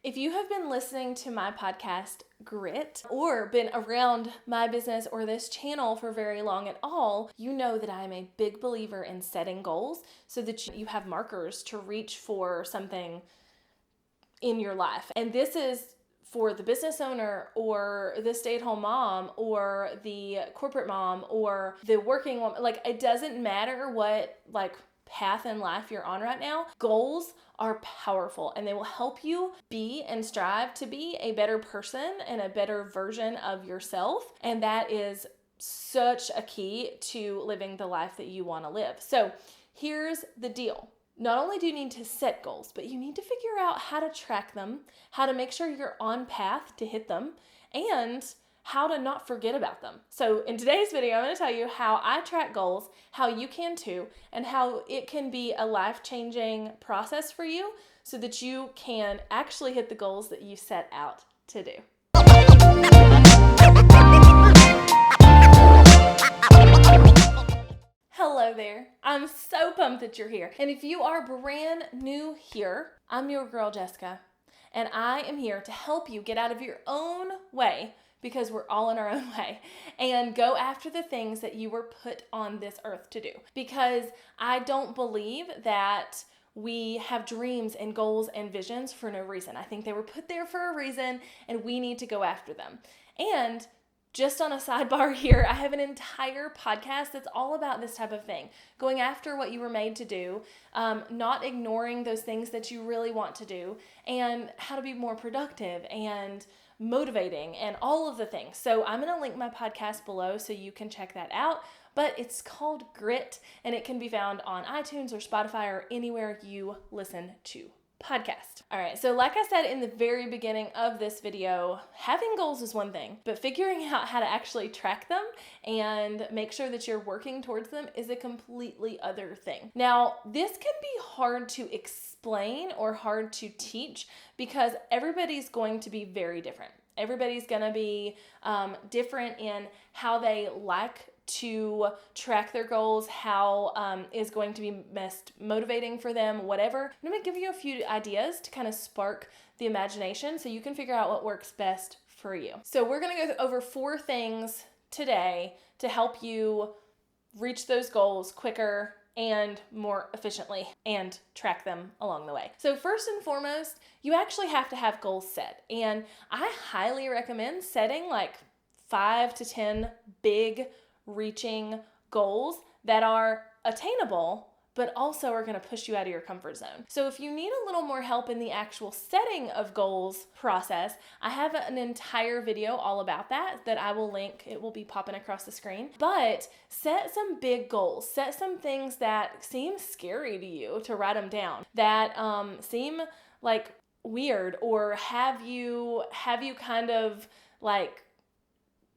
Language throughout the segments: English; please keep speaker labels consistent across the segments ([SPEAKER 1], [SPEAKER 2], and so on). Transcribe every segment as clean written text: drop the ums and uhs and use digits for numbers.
[SPEAKER 1] If you have been listening to my podcast, Grit, or been around my business or this channel for very long at all, you know that I'm a big believer in setting goals so that you have markers to reach for something in your life. And this is for the business owner or the stay-at-home mom or the corporate mom or the working woman. Like, it doesn't matter what path in life you're on right now. Goals are powerful and they will help you be and strive to be a better person and a better version of yourself. And that is such a key to living the life that you want to live. So here's the deal. Not only do you need to set goals, but you need to figure out how to track them, how to make sure you're on path to hit them, and how to not forget about them. So in today's video, I'm going to tell you how I track goals, how you can too, and how it can be a life-changing process for you so that you can actually hit the goals that you set out to do. Hello there. I'm so pumped that you're here. And if you are brand new here, I'm your girl, Jessica, and I am here to help you get out of your own way, because we're all in our own way, and go after the things that you were put on this earth to do. Because I don't believe that we have dreams and goals and visions for no reason. I think they were put there for a reason, and we need to go after them. And just on a sidebar here, I have an entire podcast that's all about this type of thing. Going after what you were made to do, not ignoring those things that you really want to do, and how to be more productive and motivating and all of the things. So I'm going to link my podcast below so you can check that out. But it's called Grit, and it can be found on iTunes or Spotify or anywhere you listen to podcast. All right, so like I said in the very beginning of this video, having goals is one thing, but figuring out how to actually track them and make sure that you're working towards them is a completely other thing. Now, this can be hard to explain or hard to teach because everybody's going to be very different. Everybody's going to be different in how they like to track their goals, how is going to be most motivating for them, whatever. I'm going to give you a few ideas to kind of spark the imagination so you can figure out what works best for you. So we're going to go over 4 things today to help you reach those goals quicker and more efficiently and track them along the way. So first and foremost, you actually have to have goals set. And I highly recommend setting 5 to 10 big reaching goals that are attainable, but also are going to push you out of your comfort zone. So if you need a little more help in the actual setting of goals process, I have an entire video all about that I will link. It will be popping across the screen. But set some big goals. Set some things that seem scary to you to write them down, that seem like weird, or have you kind of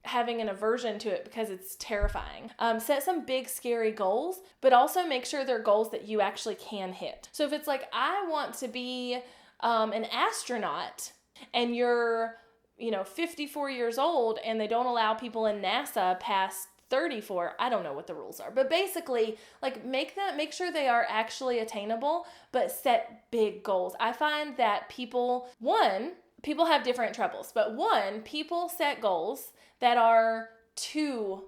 [SPEAKER 1] having an aversion to it because it's terrifying. Set some big, scary goals, but also make sure they're goals that you actually can hit. So if it's I want to be an astronaut, and you're 54 years old and they don't allow people in NASA past 34, I don't know what the rules are, but basically make sure they are actually attainable, but set big goals. I find that people have different troubles, but people set goals that are too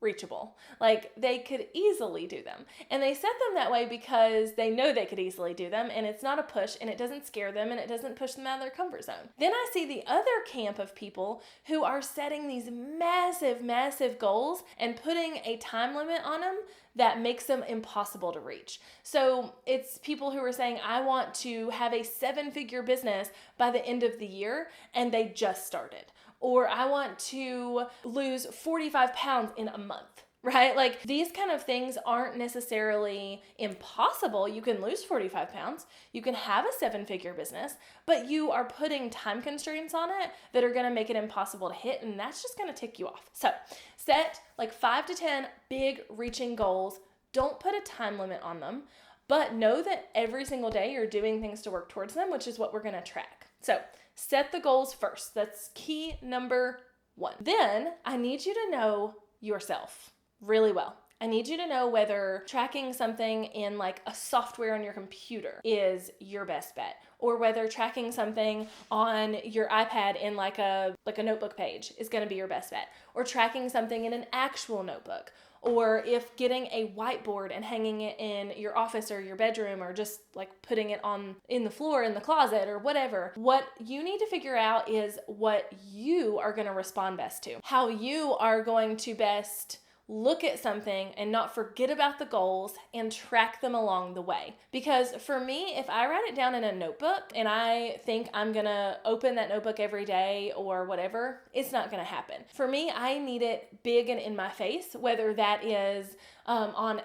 [SPEAKER 1] reachable. They could easily do them. And they set them that way because they know they could easily do them, and it's not a push, and it doesn't scare them, and it doesn't push them out of their comfort zone. Then I see the other camp of people who are setting these massive, massive goals and putting a time limit on them that makes them impossible to reach. So it's people who are saying, I want to have a 7-figure business by the end of the year, and they just started. Or I want to lose 45 pounds in a month, right? These kind of things aren't necessarily impossible. You can lose 45 pounds. You can have a 7-figure business, but you are putting time constraints on it that are going to make it impossible to hit, and that's just going to tick you off. So set 5 to 10 big reaching goals. Don't put a time limit on them, but know that every single day you're doing things to work towards them, which is what we're going to track. So set the goals first. That's key number 1. Then I need you to know yourself really well. I need you to know whether tracking something in like a software on your computer is your best bet, or whether tracking something on your iPad in like a notebook page is going to be your best bet, or tracking something in an actual notebook, or if getting a whiteboard and hanging it in your office or your bedroom, or just like putting it on in the floor in the closet or whatever. What you need to figure out is what you are going to respond best to, how you are going to best look at something and not forget about the goals and track them along the way. Because for me, if I write it down in a notebook and I think I'm gonna open that notebook every day or whatever, it's not gonna happen. For me, I need it big and in my face, whether that is on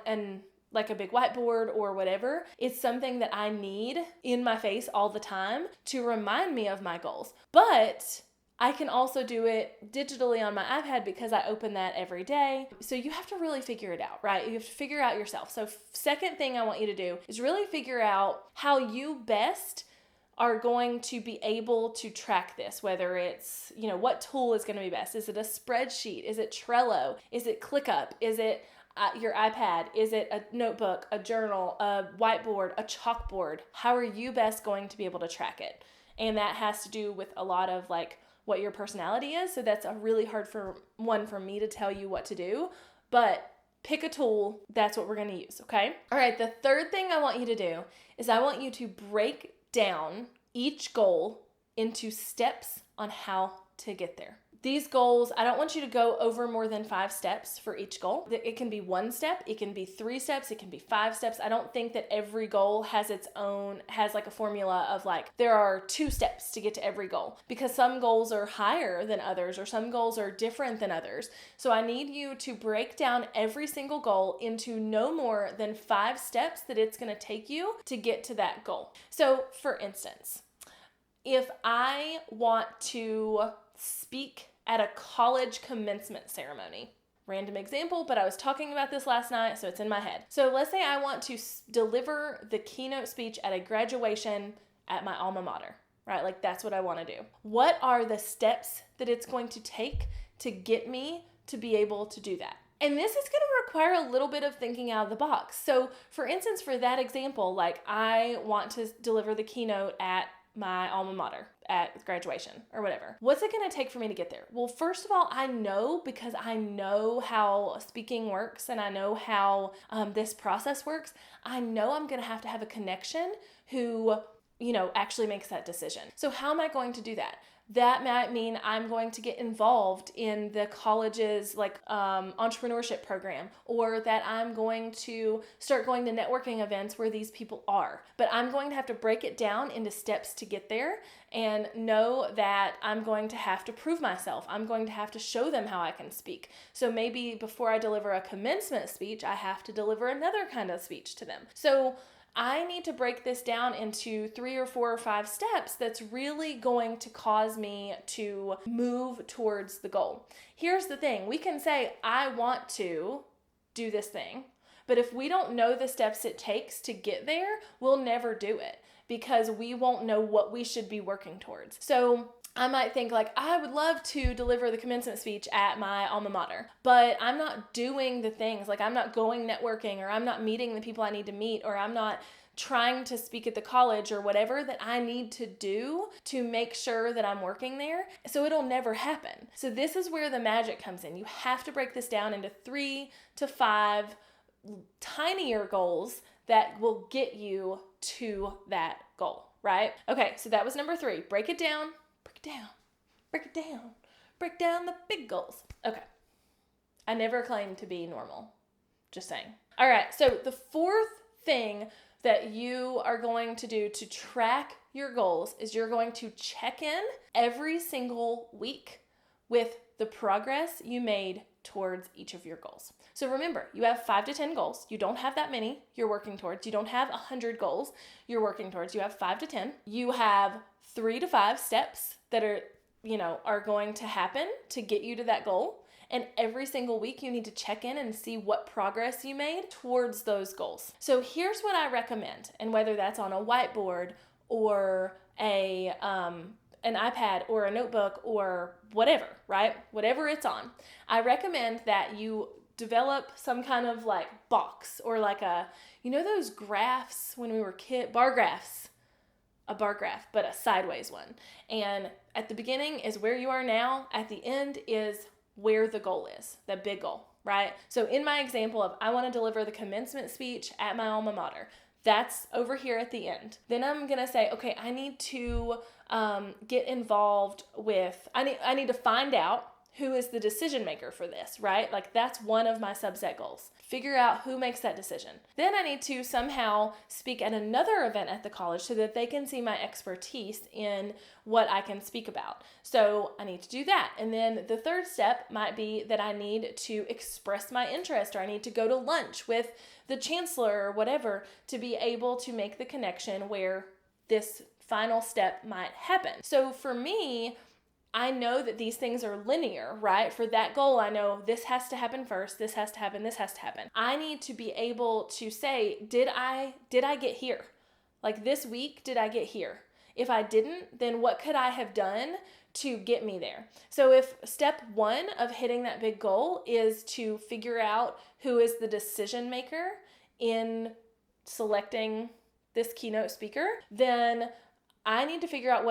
[SPEAKER 1] like a big whiteboard or whatever. It's something that I need in my face all the time to remind me of my goals. But I can also do it digitally on my iPad because I open that every day. So you have to really figure it out, right? You have to figure out yourself. So second thing I want you to do is really figure out how you best are going to be able to track this, whether it's, what tool is going to be best. Is it a spreadsheet? Is it Trello? Is it ClickUp? Is it your iPad? Is it a notebook, a journal, a whiteboard, a chalkboard? How are you best going to be able to track it? And that has to do with a lot of like what your personality is. So that's a really hard one for me to tell you what to do, but pick a tool. That's what we're going to use. Okay. All right. The third thing I want you to do is I want you to break down each goal into steps on how to get there. These goals, I don't want you to go over more than 5 steps for each goal. It can be 1 step, it can be 3 steps, it can be 5 steps. I don't think that every goal has like a formula of like, there are 2 steps to get to every goal, because some goals are higher than others or some goals are different than others. So I need you to break down every single goal into no more than 5 steps that it's going to take you to get to that goal. So for instance, if I want to speak at a college commencement ceremony. Random example, but I was talking about this last night, so it's in my head. So let's say I want to deliver the keynote speech at a graduation at my alma mater, right? Like that's what I want to do. What are the steps that it's going to take to get me to be able to do that? And this is going to require a little bit of thinking out of the box. So for instance, for that example, like I want to deliver the keynote at my alma mater at graduation or whatever. What's it going to take for me to get there? Well, first of all, I know, because I know how speaking works and I know how this process works. I know I'm going to have a connection who, actually makes that decision. So how am I going to do that? That might mean I'm going to get involved in the college's entrepreneurship program, or that I'm going to start going to networking events where these people are. But I'm going to have to break it down into steps to get there and know that I'm going to have to prove myself. I'm going to have to show them how I can speak. So maybe before I deliver a commencement speech, I have to deliver another kind of speech to them. So I need to break this down into 3 or 4 or 5 steps that's really going to cause me to move towards the goal. Here's the thing. We can say, I want to do this thing, but if we don't know the steps it takes to get there, we'll never do it because we won't know what we should be working towards. So I might think like, I would love to deliver the commencement speech at my alma mater, but I'm not doing the things, like I'm not going networking, or I'm not meeting the people I need to meet, or I'm not trying to speak at the college or whatever that I need to do to make sure that I'm working there. So it'll never happen. So this is where the magic comes in. You have to break this down into 3 to 5 tinier goals that will get you to that goal, right? Okay, so that was number 3. Break it down. Break down the big goals. Okay. I never claimed to be normal. Just saying. All right. So the 4th thing that you are going to do to track your goals is you're going to check in every single week with the progress you made towards each of your goals. So remember, you have 5 to 10 goals. You don't have that many you're working towards. You don't have 100 goals you're working towards. You have 5 to 10. You have 3 to 5 steps that are going to happen to get you to that goal. And every single week you need to check in and see what progress you made towards those goals. So here's what I recommend, and whether that's on a whiteboard or an iPad or a notebook or whatever, right? Whatever it's on, I recommend that you develop some kind of like box or like those graphs when we were bar graphs, a bar graph, but a sideways one. And at the beginning is where you are now. At the end is where the goal is, the big goal, right? So in my example of I want to deliver the commencement speech at my alma mater, that's over here at the end. Then I'm going to say, okay, I need to get involved with, I need to find out who is the decision maker for this, right? Like that's one of my subset goals. Figure out who makes that decision. Then I need to somehow speak at another event at the college so that they can see my expertise in what I can speak about. So I need to do that. And then the third step might be that I need to express my interest, or I need to go to lunch with the chancellor or whatever to be able to make the connection where this final step might happen. So for me, I know that these things are linear, right? For that goal, I know this has to happen first, this has to happen, this has to happen. I need to be able to say, did I get here? Like this week, did I get here? If I didn't, then what could I have done to get me there? So if step one of hitting that big goal is to figure out who is the decision maker in selecting this keynote speaker, then I need to figure out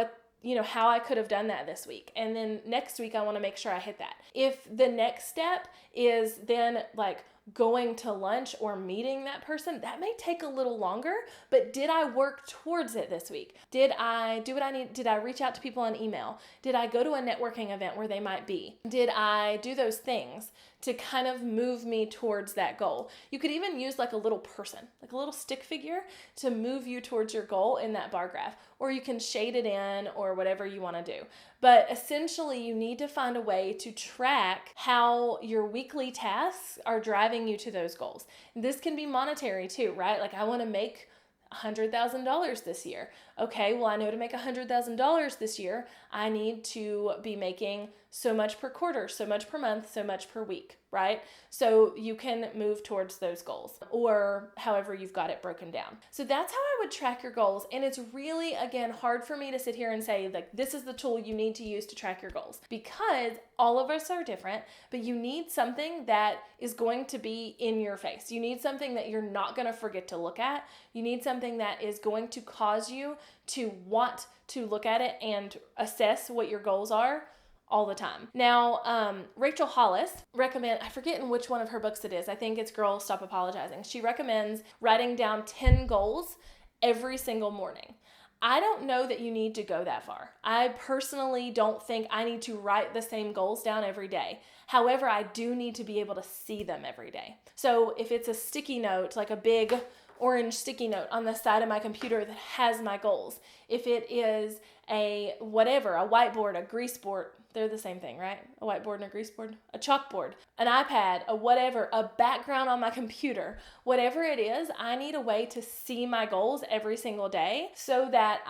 [SPEAKER 1] how I could have done that this week. And then next week, I want to make sure I hit that. If the next step is then like going to lunch or meeting that person, that may take a little longer, but did I work towards it this week? Did I do what I need? Did I reach out to people on email? Did I go to a networking event where they might be? Did I do those things to kind of move me towards that goal? You could even use like a little person, like a little stick figure to move you towards your goal in that bar graph, or you can shade it in or whatever you want to do. But essentially, you need to find a way to track how your weekly tasks are driving you to those goals. This can be monetary too, right? Like I want to make $100,000 this year. Okay, well, I know to make $100,000 this year, I need to be making so much per quarter, so much per month, so much per week, right? So you can move towards those goals, or however you've got it broken down. So that's how I would track your goals. And it's really, again, hard for me to sit here and say, like, this is the tool you need to use to track your goals, because all of us are different, but you need something that is going to be in your face. You need something that you're not going to forget to look at. You need something that is going to cause you to want to look at it and assess what your goals are all the time. Now, Rachel Hollis I forget in which one of her books it is. I think it's Girl, Stop Apologizing. She recommends writing down 10 goals every single morning. I don't know that you need to go that far. I personally don't think I need to write the same goals down every day. However, I do need to be able to see them every day. So if it's a sticky note, like a big orange sticky note on the side of my computer that has my goals, if it is a whiteboard, a grease board, they're the same thing, right? A whiteboard and a grease board, a chalkboard, an iPad, a background on my computer, whatever it is, I need a way to see my goals every single day so that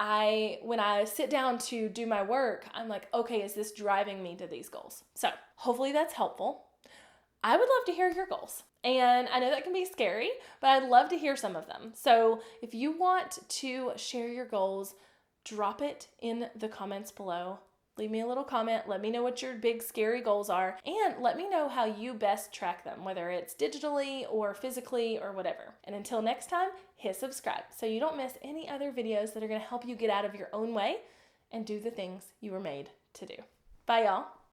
[SPEAKER 1] when I sit down to do my work, I'm like, okay, is this driving me to these goals? So hopefully that's helpful. I would love to hear your goals. And I know that can be scary, but I'd love to hear some of them. So if you want to share your goals, drop it in the comments below. Leave me a little comment. Let me know what your big scary goals are, and let me know how you best track them, whether it's digitally or physically or whatever. And until next time, hit subscribe so you don't miss any other videos that are going to help you get out of your own way and do the things you were made to do. Bye, y'all.